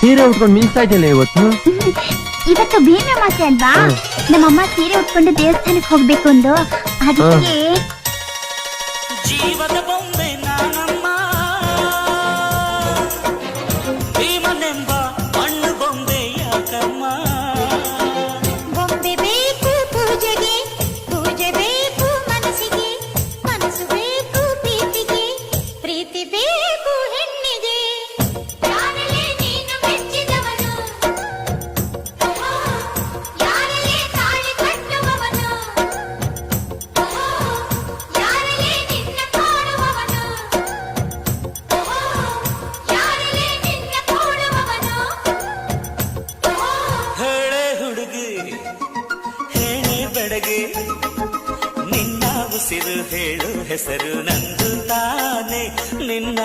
ಸೀರೆ ಉಟ್ಕೊಂಡು ಮಿಂಚ್ತಾ ಇದೆಯಲ್ಲ ಇವತ್ತು. ಇವತ್ತು ಭೀಮೆ ಮಾಸೆ ಅಲ್ವಾ, ನಮ್ಮಮ್ಮ ಸೀರೆ ಉಟ್ಕೊಂಡು ದೇವಸ್ಥಾನಕ್ಕೆ ಹೋಗ್ಬೇಕು ಅಂದು, ಅದಕ್ಕೆ ಜೀವದ ಬೊಂಬೆ ನಾನಮ್ಮ, ಭೀಮನೆಂಬ ಮಣ್ಣು ಬೊಂಬೆ ಯಾಕಮ್ಮ. ಬೊಂಬೆ ಬೇಕು ಪೂಜೆಗೆ, ಪೂಜೆ ಬೇಕು ಮನಸ್ಸಿಗೆ, ಮನಸ್ಸು ಬೇಕು ಪ್ರೀತಿಗೆ, ಪ್ರೀತಿ ಬೇಕು ಹೆಣ್ಣಿಗೆ. ಯಾರಲ್ಲೇ ನೀನು ಮೆಚ್ಚಿದವನು, ಯಾರಲ್ಲೇ ತಾಳಿ ಕಟ್ಟುವವನು, ಯಾರಲ್ಲೇ ನಿನ್ನ ಕಾಡುವವನು, ಯಾರಲ್ಲೇ ನಿನ್ನ ಕೂಡುವವನು. ಹೇಳೆ ಹುಡುಗಿ ಹೇಳೆ ಬೆಡಗಿ, ನಿನ್ನ ಉಸಿರು ಹೇಳು ಹೆಸರು ನಂದು ತಾನೆ, ನಿನ್ನ